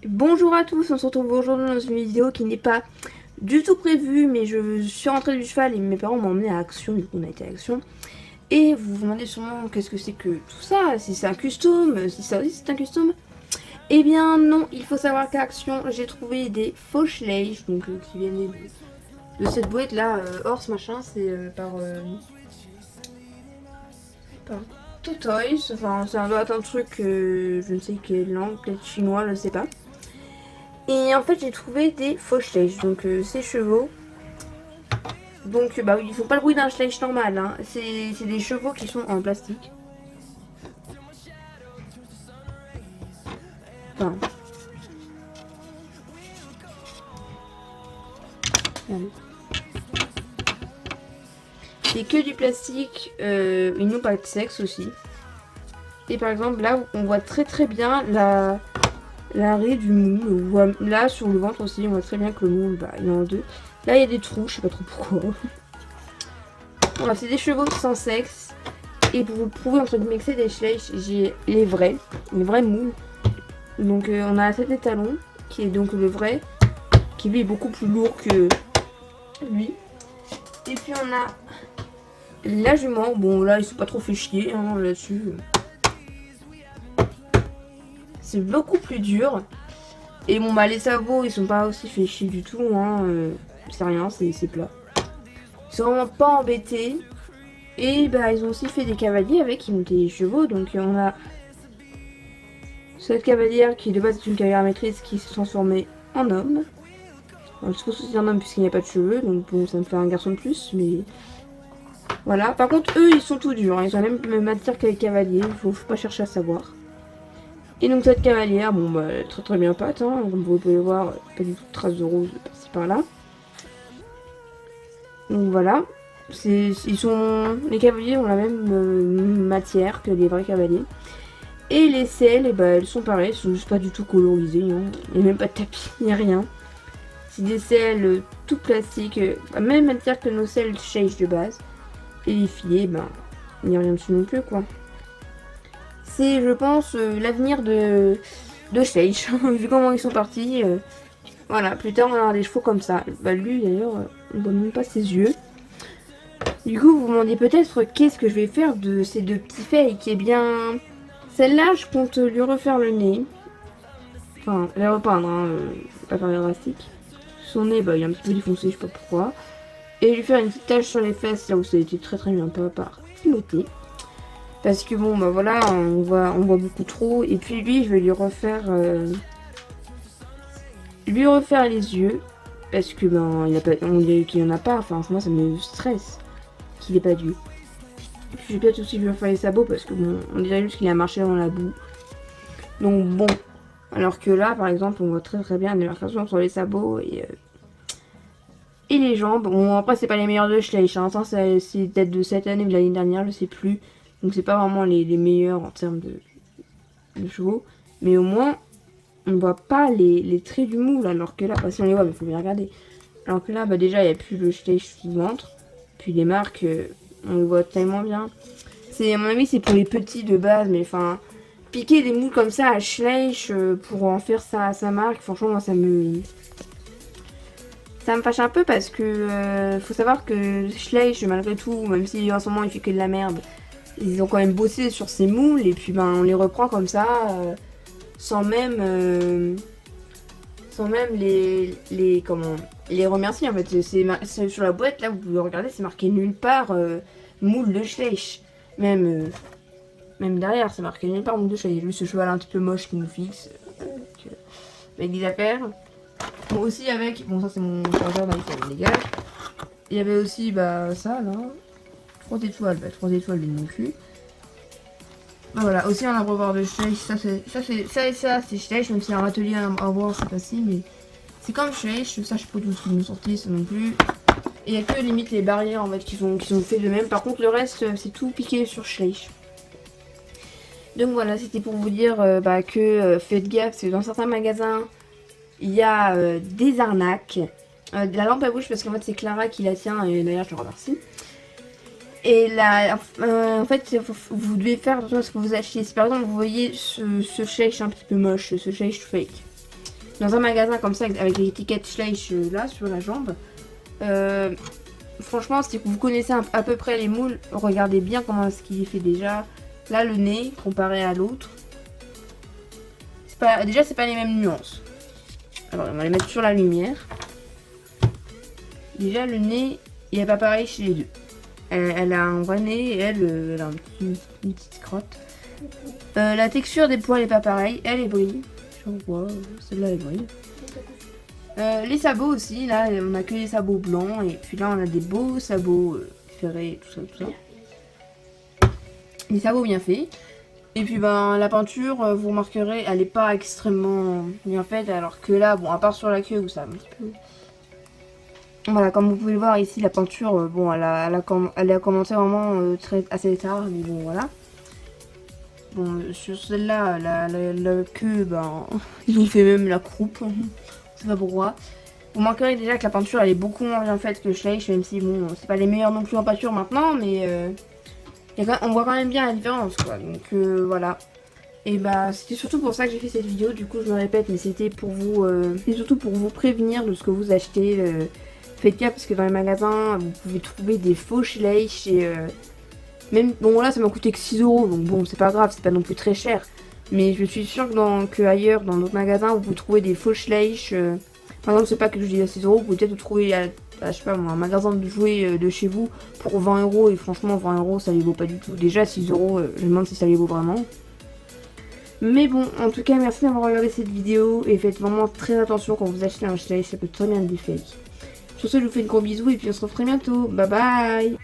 Bonjour à tous, on se retrouve aujourd'hui dans une vidéo qui n'est pas du tout prévue, mais je suis rentrée du cheval et mes parents m'ont emmené à Action, du coup on a été à Action. Et vous vous demandez sûrement qu'est-ce que c'est que tout ça, si c'est un custom, si ça aussi c'est un custom. Eh bien non, il faut savoir qu'à Action j'ai trouvé des faux schleich, donc qui viennent de cette boîte là, Horse machin, c'est par Totoys, enfin ça doit être un truc, je ne sais quelle langue, peut-être chinois, je ne sais pas. Et en fait, j'ai trouvé des faux schleich, donc ces chevaux. Donc, bah oui, ils font pas le bruit d'un schleich normal, hein. C'est des chevaux qui sont en plastique. Enfin, c'est que du plastique, ils n'ont pas de sexe aussi. Et par exemple, là, on voit très bien l'arrêt du moule. Là, sur le ventre aussi, on voit très bien que le moule, bah, il y en a deux. Là, il y a des trous, je sais pas trop pourquoi. Voilà, c'est des chevaux sans sexe. Et pour vous prouver entre guillemets que c'est des schleich, j'ai les vrais moules. Donc on a cet étalon qui est donc le vrai, qui lui est beaucoup plus lourd que lui. Et puis on a la jument. Bon là ils sont pas trop fait chier hein, là-dessus. C'est beaucoup plus dur. Et bon bah les sabots ils sont pas aussi fait chier du tout. Hein, c'est rien, c'est plat. Ils sont vraiment pas embêtés. Et bah ils ont aussi fait des cavaliers avec, ils ont des chevaux. Donc on a cette cavalière qui de base est une cavalière maîtrise qui s'est transformée en homme. Alors, je suppose que c'est un homme puisqu'il n'y a pas de cheveux, donc bon ça me fait un garçon de plus, mais voilà. Par contre eux ils sont tout durs, hein. Ils ont la même matière que les cavaliers, faut pas chercher à savoir. Et donc cette cavalière, bon bah elle est très bien pâte, hein. Comme vous pouvez le voir, pas du tout de traces de rose par-ci par-là. Donc voilà. Les cavaliers ont la même matière que les vrais cavaliers. Et les selles, et bah, elles sont pareilles, elles sont juste pas du tout colorisées. Hein. Il n'y a même pas de tapis, il n'y a rien. C'est des selles tout plastiques, même matière que nos selles schleich de base. Et les filets, ben, il n'y a rien dessus non plus, quoi. C'est, je pense, l'avenir de schleich. Vu comment ils sont partis. Voilà, plus tard on aura des chevaux comme ça. Bah, lui, d'ailleurs, on ne voit même pas ses yeux. Du coup, vous vous demandez peut-être qu'est-ce que je vais faire de ces deux petits fakes. Eh bien, celle-là, je compte lui refaire le nez. Enfin, la repeindre, hein, pas faire drastique. Son nez, bah, il est un petit peu défoncé, je sais pas pourquoi. Et lui faire une petite tache sur les fesses, là où ça a été très bien pas par Timothée. Parce que bon, bah voilà, on voit beaucoup trop. Et puis lui, je vais lui refaire les yeux. Parce que ben, on dirait qu'il y en a pas. Enfin, moi, ça me stresse qu'il ait pas d'yeux. Je vais peut-être aussi lui refaire les sabots parce que bon, on dirait juste qu'il a marché dans la boue. Donc bon, alors que là, par exemple, on voit très bien les marcations sur les sabots et les jambes. Bon, après, c'est pas les meilleurs de schleich. Hein. Ça, c'est peut-être de cette année ou de l'année dernière, je sais plus. Donc, c'est pas vraiment les meilleurs en termes de chevaux. Mais au moins, on voit pas les traits du moule. Alors que là, bah, si on les voit, il faut bien regarder. Alors que là, bah, déjà, il n'y a plus le schleich sous ventre. Puis les marques, on le voit tellement bien. À mon avis, c'est pour les petits de base. Mais enfin, piquer des moules comme ça à schleich pour en faire sa marque, franchement, moi, ça me fâche un peu parce que faut savoir que Schleich, malgré tout, même si en ce moment il fait que de la merde, ils ont quand même bossé sur ces moules et puis ben on les reprend comme ça sans même les remercier en fait. C'est sur la boîte là, vous pouvez regarder, c'est marqué nulle part moule de Schleich. Même derrière, c'est marqué nulle part moule de Schleich. Il y a juste ce cheval un petit peu moche qui nous fixe avec des affaires. Bon, aussi avec, bon ça c'est mon chargeur d'iPhone, dégage. Il y avait aussi bah ça là, 3 étoiles, bah 3 étoiles lui non plus. Bah voilà, aussi un abreuvoir de Schleich, ça c'est Schleich, même s'il y a un atelier à voir c'est facile, mais c'est comme Schleich, ça je sais pas tout ce qu'ils nous sorti ça non plus. Et il y a que limite les barrières en fait qui sont faits de même, par contre le reste c'est tout piqué sur Schleich. Donc voilà, c'était pour vous dire bah, que faites gaffe, parce que dans certains magasins, il y a des arnaques. La lampe à bouche parce qu'en fait c'est Clara qui la tient et d'ailleurs je le remercie. Et là, en fait, vous devez faire attention à ce que vous achetez. Si par exemple vous voyez ce schleich un petit peu moche, ce schleich fake, dans un magasin comme ça avec l'étiquette Schleich là sur la jambe. Franchement, si vous connaissez à peu près les moules, regardez bien comment est-ce qu'il est fait déjà. Là, le nez comparé à l'autre. Déjà, c'est pas les mêmes nuances. Alors, on va les mettre sur la lumière. Déjà, le nez, il n'est pas pareil chez les deux. Elle a un vrai nez et elle a une petite crotte. La texture des poils n'est pas pareille. Elle est brille. Je vois, celle-là est brille. Les sabots aussi, là on a que les sabots blancs et puis là on a des beaux sabots ferrés, tout ça. Les sabots bien faits. Et puis ben la peinture, vous remarquerez, elle est pas extrêmement bien faite, alors que là, bon, à part sur la queue où ça un petit peu. Voilà, comme vous pouvez le voir ici, la peinture, bon, elle a commencé vraiment assez tard, mais bon voilà. Bon, sur celle-là, la queue, ben, ils ont fait même la croupe. Je sais pas pourquoi. Vous remarquerez déjà que la peinture elle est beaucoup moins bien faite que Schleich, même si bon, c'est pas les meilleurs non plus en peinture maintenant, mais on voit quand même bien la différence quoi. Donc voilà. Et bah c'était surtout pour ça que j'ai fait cette vidéo, du coup je me répète, mais c'était pour vous, c'est surtout pour vous prévenir de ce que vous achetez. Faites gaffe parce que dans les magasins vous pouvez trouver des faux Schleich et même, bon là ça m'a coûté que 6 €, donc bon c'est pas grave, c'est pas non plus très cher. Mais je suis sûre que ailleurs, dans d'autres magasins, vous pouvez trouver des faux Schleich. Par exemple, c'est pas que je dis à 6 €, vous pouvez peut-être trouver à, je sais pas moi, un magasin de jouets de chez vous pour 20 € et franchement 20 € ça les vaut pas du tout. Déjà 6 €, je me demande si ça les vaut vraiment. Mais bon, en tout cas merci d'avoir regardé cette vidéo et faites vraiment très attention quand vous achetez un Schleich, ça peut très bien être du fake. Sur ce, je vous fais de gros bisous et puis on se retrouve très bientôt. Bye bye.